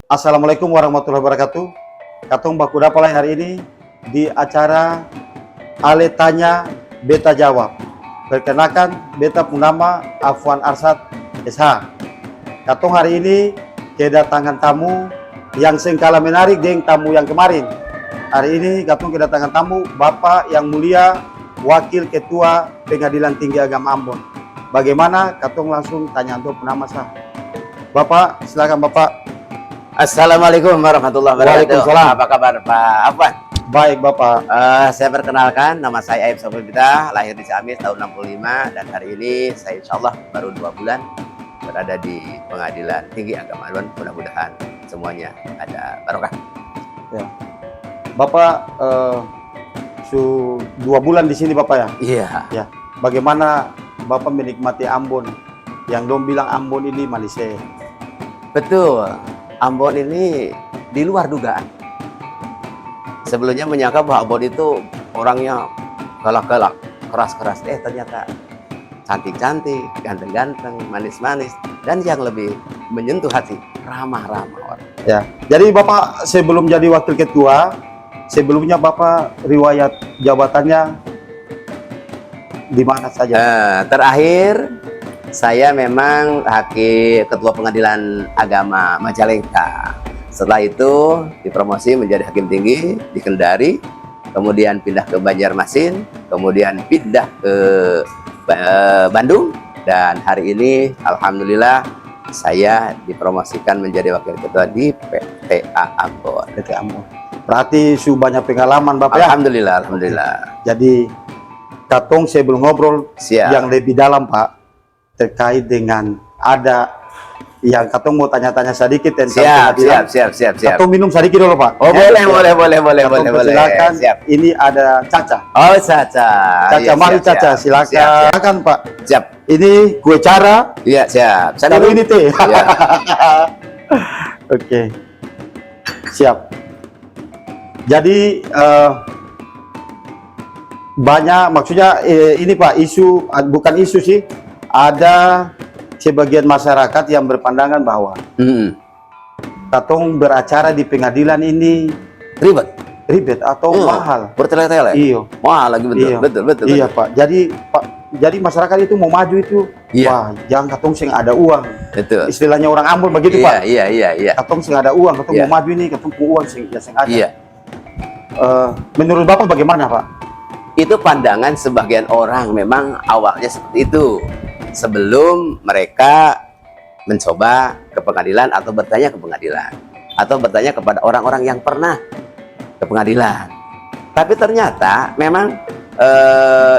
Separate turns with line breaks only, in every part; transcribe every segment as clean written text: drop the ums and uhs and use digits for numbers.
Assalamualaikum warahmatullahi wabarakatuh. Katong baku dapalai hari ini di acara Ale Tanya Beta Jawab. Perkenalkan, beta pun nama Afwan Arsyad SH. Katong hari ini kedatangan tamu yang sengkala menarik dengan tamu yang kemarin. Hari ini katong kedatangan tamu Bapak yang mulia Wakil Ketua Pengadilan Tinggi Agama Ambon. Bagaimana? Katong langsung tanya untuk penama sah. Bapak, silakan Bapak.
Assalamualaikum warahmatullahi wabarakatuh.
Waalaikumsalam.
Apa kabar Pak Afwan?
Baik Bapak.
Saya perkenalkan, nama saya Aib Sofibita, lahir di Ciamis tahun 65 dan hari ini saya insya Allah baru 2 bulan berada di Pengadilan Tinggi Agama Ambon. Mudah-mudahan semuanya ada barokah.
Ya. Bapak 2 bulan di sini Bapak ya?
Iya.
Ya. Bagaimana Bapak menikmati Ambon? Yang dong bilang Ambon ini Malaysia.
Betul. Ambon ini di luar dugaan. Sebelumnya menyangka bahwa Ambon itu orangnya galak-galak, keras-keras. Ternyata cantik-cantik, ganteng-ganteng, manis-manis, dan yang lebih menyentuh hati, ramah-ramah orang.
Ya. Jadi Bapak sebelum jadi wakil ketua, sebelumnya Bapak riwayat jabatannya di mana saja?
Terakhir saya memang ketua pengadilan agama Majalengka. Setelah itu dipromosi menjadi hakim tinggi di Kendari, kemudian pindah ke Banjarmasin, kemudian pindah ke Bandung, dan hari ini alhamdulillah saya dipromosikan menjadi wakil ketua di PTA Ambon.
PTA Ambon. Berarti sudah banyak pengalaman Bapak ya?
Alhamdulillah, alhamdulillah.
Jadi katong sebelum ngobrol
Siap.
yang lebih dalam Pak, terkait dengan ada yang katong mau tanya-tanya sedikit tentang pengadilan.
Siap.
Katong minum sedikit dulu Pak.
Oh, boleh.
Katong silakan.
Siap.
Ini ada Caca.
Oh, Caca.
Caca,
Iya,
mari
siap,
Caca,
siap.
silakan.
Siap.
Silakan Pak.
Siap.
Ini kue cara.
Iya, siap. Saya
Kalau
dulu.
ini teh.
Iya.
Oke. Siap. Jadi banyak maksudnya ini Pak, isu bukan isu sih. Ada sebagian masyarakat yang berpandangan bahwa katong beracara di pengadilan ini ribet atau mahal.
Bertele-tele.
Iya.
Mahal lagi betul.
Iya.
Betul.
Iya Pak. Jadi masyarakat itu mau maju itu,
Iya.
wah jangan katong sing ada uang.
Betul.
Istilahnya orang Ambon begitu Pak.
Iya.
Katong sing ada uang, katong
Iya.
mau maju ini, katong punya uang sing ada.
Iya.
Menurut Bapak bagaimana Pak?
Itu pandangan sebagian orang memang awalnya seperti itu. Sebelum mereka mencoba ke pengadilan atau bertanya ke pengadilan atau bertanya kepada orang-orang yang pernah ke pengadilan. Tapi ternyata memang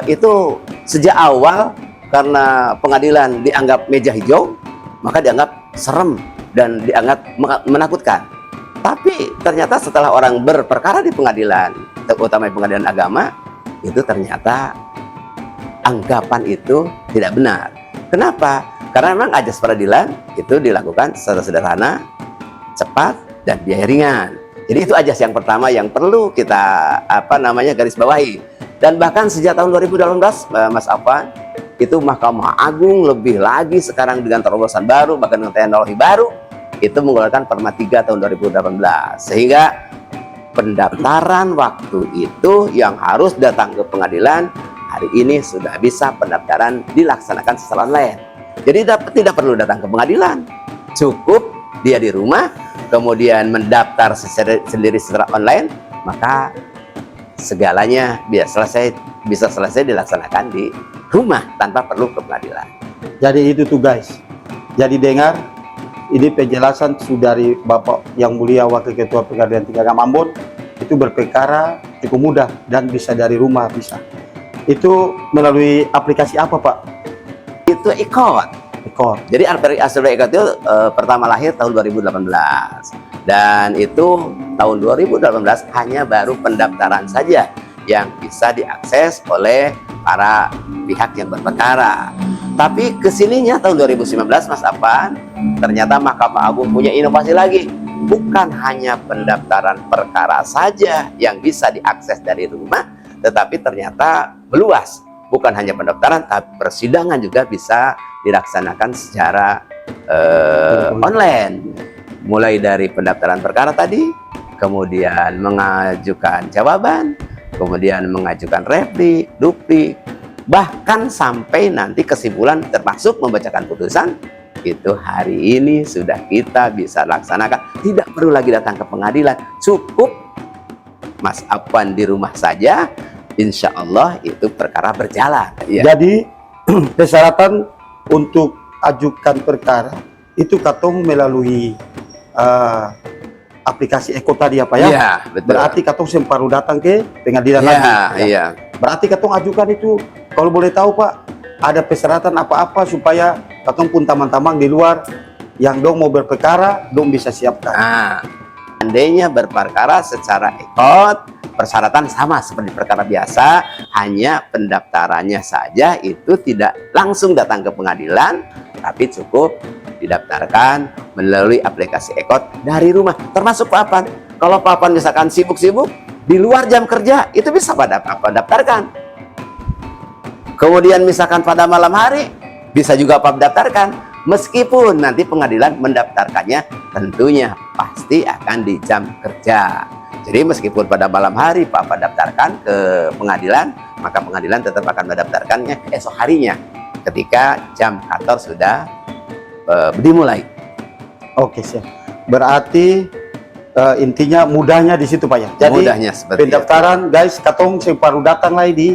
itu sejak awal karena pengadilan dianggap meja hijau, maka dianggap serem dan dianggap menakutkan. Tapi ternyata setelah orang berperkara di pengadilan, terutama pengadilan agama, itu ternyata anggapan itu tidak benar. Kenapa? Karena memang ajas peradilan itu dilakukan secara sederhana, cepat, dan biaya ringan. Jadi itu ajas yang pertama yang perlu kita garis bawahi. Dan bahkan sejak tahun 2018, Mas Afwan, itu Mahkamah Agung lebih lagi sekarang dengan terobosan baru, bahkan dengan teknologi baru, itu mengeluarkan Perma 3 tahun 2018. Sehingga pendaftaran waktu itu yang harus datang ke pengadilan, hari ini sudah bisa pendaftaran dilaksanakan secara online. Jadi tidak perlu datang ke pengadilan, cukup dia di rumah, kemudian mendaftar sendiri secara online, maka segalanya bisa selesai dilaksanakan di rumah tanpa perlu ke pengadilan.
Jadi itu tuh guys. Jadi dengar, ini penjelasan sudah dari Bapak yang mulia Wakil Ketua Pengadilan Tinggi Agama Ambon, itu berperkara cukup mudah dan bisa dari rumah bisa. Itu melalui aplikasi apa Pak?
Itu ikot. Jadi Asri Ikot itu pertama lahir tahun 2018 dan itu tahun 2018 hanya baru pendaftaran saja yang bisa diakses oleh para pihak yang berperkara. Tapi kesininya tahun 2019 Mas Afwan, ternyata Mahkamah Agung punya inovasi lagi. Bukan hanya pendaftaran perkara saja yang bisa diakses dari rumah, tetapi ternyata meluas. Bukan hanya pendaftaran, tapi persidangan juga bisa dilaksanakan secara online. mulai dari pendaftaran perkara tadi, kemudian mengajukan jawaban, kemudian mengajukan replik, duplik, bahkan sampai nanti kesimpulan termasuk membacakan putusan. Itu hari ini sudah kita bisa laksanakan, tidak perlu lagi datang ke pengadilan, cukup Mas Afwan di rumah saja, insya Allah itu perkara berjalan ya.
Jadi persyaratan untuk ajukan perkara itu katong melalui aplikasi Eko tadi apa ya?
Iya, betul.
Berarti katong semparuh datang ke pengadilan
Iya,
lagi.
iya.
Berarti katong ajukan itu, kalau boleh tahu Pak, ada persyaratan apa-apa supaya katong pun tamang-tamang di luar yang dong mau berperkara, dong bisa siapkan.
Nah, seandainya berperkara secara ekot, persyaratan sama seperti perkara biasa, hanya pendaftarannya saja itu tidak langsung datang ke pengadilan, tapi cukup didaftarkan melalui aplikasi ekot dari rumah. Termasuk Pak Afwan, kalau Pak Afwan misalkan sibuk-sibuk di luar jam kerja, itu bisa Pak Afwan daftarkan. Kemudian misalkan pada malam hari, bisa juga Pak daftarkan. Meskipun nanti pengadilan mendaftarkannya tentunya pasti akan di jam kerja. Jadi meskipun pada malam hari Pak daftarkan ke pengadilan, maka pengadilan tetap akan mendaftarkannya esok harinya ketika jam kantor sudah dimulai.
Oke, siap. Berarti intinya mudahnya di situ Pak ya. Jadi
Mudahnya seperti
pendaftaran guys, katong separuh datang lagi di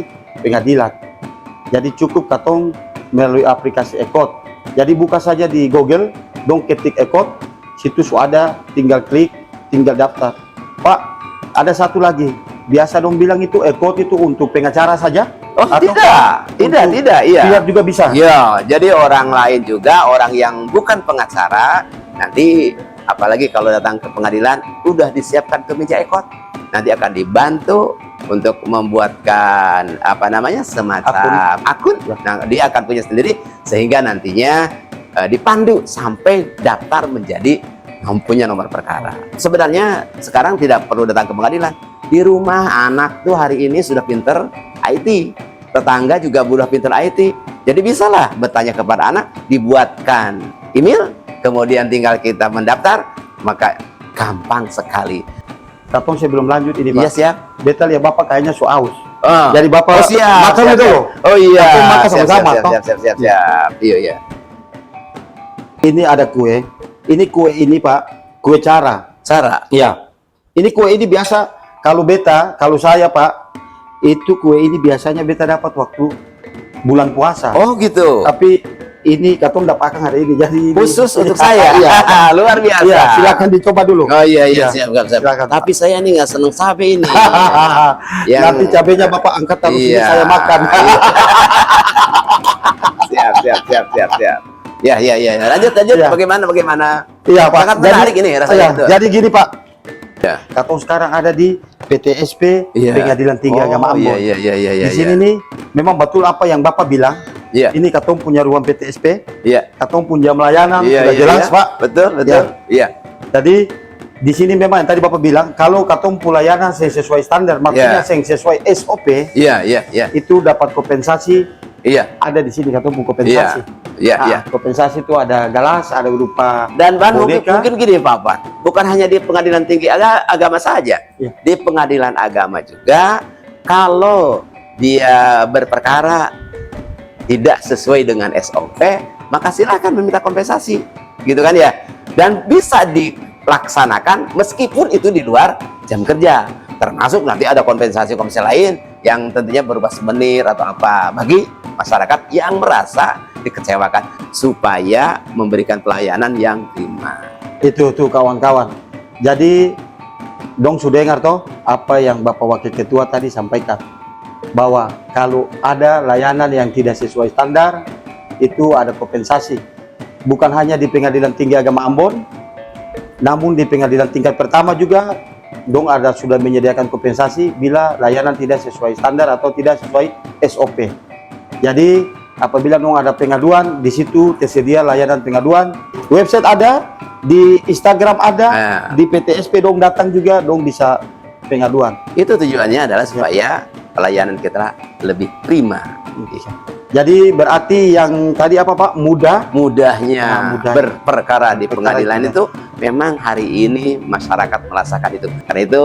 pengadilan. Jadi cukup katong melalui aplikasi Ekot. Jadi buka saja di Google, dong ketik Ekot, situ ada, tinggal klik, tinggal daftar. Pak, ada satu lagi. Biasa dong bilang itu Ekot itu untuk pengacara saja?
Oh tidak, iya.
Biar juga bisa.
Ya, jadi orang lain juga, orang yang bukan pengacara, nanti apalagi kalau datang ke pengadilan, udah disiapkan kemeja Ekot. Nanti akan dibantu untuk membuatkan apa namanya semacam akun. Nah, dia akan punya sendiri sehingga nantinya dipandu sampai daftar menjadi punya nomor perkara. Sebenarnya sekarang tidak perlu datang ke pengadilan. Di rumah anak tuh hari ini sudah pinter IT, tetangga juga sudah pinter IT. Jadi bisalah bertanya kepada anak, dibuatkan email, kemudian tinggal kita mendaftar, maka gampang sekali.
Katong sebelum lanjut ini Pak.
Iya siap.
Beta lihat Bapak kayaknya so aus.
Jadi
Bapak
siap,
makan
siap,
itu
siap.
loh.
Oh iya.
Katong makan
Siap,
sama-sama,
siap,
toh.
siap. Iya, iya.
Ini ada kue. Ini kue ini Pak, kue cara.
Cara.
Iya. Ini kue ini biasa kalau saya Pak, itu kue ini biasanya beta dapat waktu bulan puasa.
Oh gitu.
Tapi ini katong dapatkan hari ini, jadi ini
Khusus untuk saya.
Iya.
Luar biasa.
Iya, silakan dicoba dulu.
Oh iya,
Iya.
siap.
Silakan.
Tapi saya nih nggak seneng cabai ini. Yang-
Nanti cabenya Bapak angkat terus ini
Iya.
saya makan.
Siap. Ya. Lanjut.
Iya.
Bagaimana?
Iya Pak.
Sangat menarik ini rasanya.
Iya,
itu.
jadi gini Pak,
Ya.
katong sekarang ada di PTSP
Iya.
Pengadilan Tinggi Agama Ambon.
Iya.
Di sini nih memang betul apa yang Bapak bilang.
Iya.
Ini katong punya ruang PTSP,
Iya.
katong punya melayanan
Iya,
sudah jelas Pak.
Betul. Iya.
Jadi di sini memang yang tadi Bapak bilang kalau katong pelayanan sesuai standar, maksudnya
Iya.
sesuai SOP
Iya.
itu dapat kompensasi.
Iya.
Ada di sini katong pun kompensasi.
Iya.
Kompensasi itu ada gelas, ada berupa
Dan Ban
boneka.
mungkin gini Pak Ban, bukan hanya di pengadilan tinggi agama saja,
Iya.
di pengadilan agama juga kalau dia berperkara tidak sesuai dengan SOP, maka silakan meminta kompensasi, gitu kan ya. Dan bisa dilaksanakan meskipun itu di luar jam kerja. Termasuk nanti ada kompensasi lain yang tentunya berupa souvenir atau apa bagi masyarakat yang merasa dikecewakan supaya memberikan pelayanan yang prima.
Itu tuh kawan-kawan. Jadi dong sudah dengar toh apa yang Bapak Wakil Ketua tadi sampaikan, bahwa kalau ada layanan yang tidak sesuai standar itu ada kompensasi. Bukan hanya di Pengadilan Tinggi Agama Ambon, namun di pengadilan tingkat pertama juga dong sudah menyediakan kompensasi bila layanan tidak sesuai standar atau tidak sesuai SOP. Jadi apabila dong ada pengaduan, di situ tersedia layanan pengaduan. Website ada, di Instagram ada, di PTSP dong datang juga dong bisa pengaduan.
Itu tujuannya adalah supaya pelayanan kita lebih prima.
Jadi berarti yang tadi apa Pak? Mudah?
Mudahnya
Mudah.
berperkara di
Perkara
pengadilan
itu,
itu memang hari ini masyarakat merasakan itu. Karena itu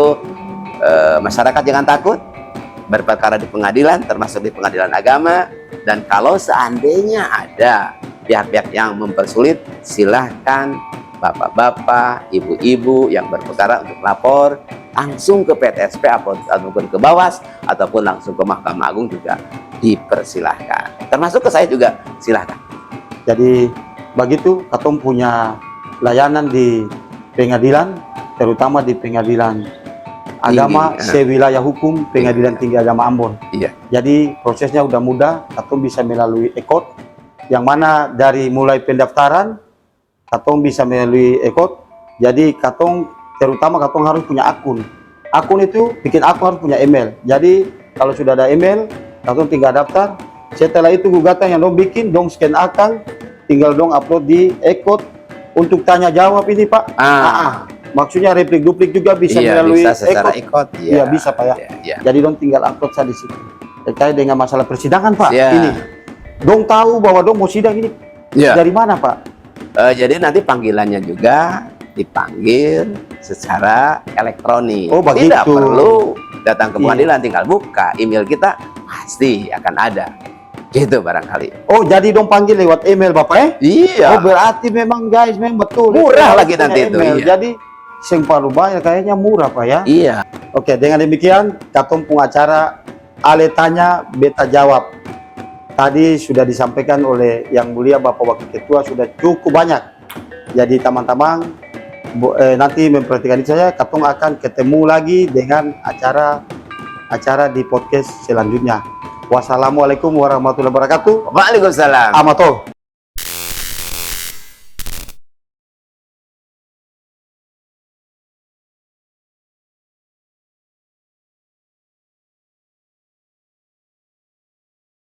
masyarakat jangan takut berperkara di pengadilan, termasuk di pengadilan agama. Dan kalau seandainya ada pihak-pihak yang mempersulit, silahkan bapak-bapak, ibu-ibu yang berperkara untuk lapor langsung ke PTSP ataupun ke Bawas ataupun langsung ke Mahkamah Agung juga dipersilahkan. Termasuk ke saya juga silahkan.
Jadi begitu katong punya layanan di pengadilan, terutama di pengadilan agama sewilayah hukum Pengadilan Tinggi Agama Ambon.
Iya.
Jadi prosesnya udah mudah, katong bisa melalui ekot yang mana dari mulai pendaftaran katong bisa melalui ekot. Jadi terutama katong harus punya akun. Akun itu bikin akun harus punya email. Jadi kalau sudah ada email, katong tinggal daftar. Setelah itu gugatan yang dong bikin, dong scan akang, tinggal dong upload di ekot untuk tanya jawab ini Pak. Maksudnya replik-duplik juga bisa melalui
bisa secara ekot.
Iya bisa Pak ya.
Iya.
Jadi dong tinggal upload saja di situ. Terkait dengan masalah persidangan Pak.
Iya.
Ini dong tahu bahwa dong mau sidang ini dari mana Pak?
Jadi nanti panggilannya juga dipanggil secara elektronik.
Oh, begitu.
Tidak perlu datang ke pengadilan, tinggal buka email kita pasti akan ada. Gitu barangkali.
Oh, jadi dong panggil lewat email Bapak
Iya.
Oh, berarti memang guys, memang betul.
Murah lagi
punya
nanti itu,
email.
iya.
Jadi sing palu bayar kayaknya murah Pak ya.
Iya.
Oke, dengan demikian katong pengacara Ale Tanya Beta Jawab. Tadi sudah disampaikan oleh Yang Mulia Bapak Wakil Ketua sudah cukup banyak. Jadi teman-teman nanti memperhatikan itu saja. Katong akan ketemu lagi dengan acara di podcast selanjutnya. Wassalamualaikum warahmatullahi wabarakatuh.
Waalaikumsalam.
Amato.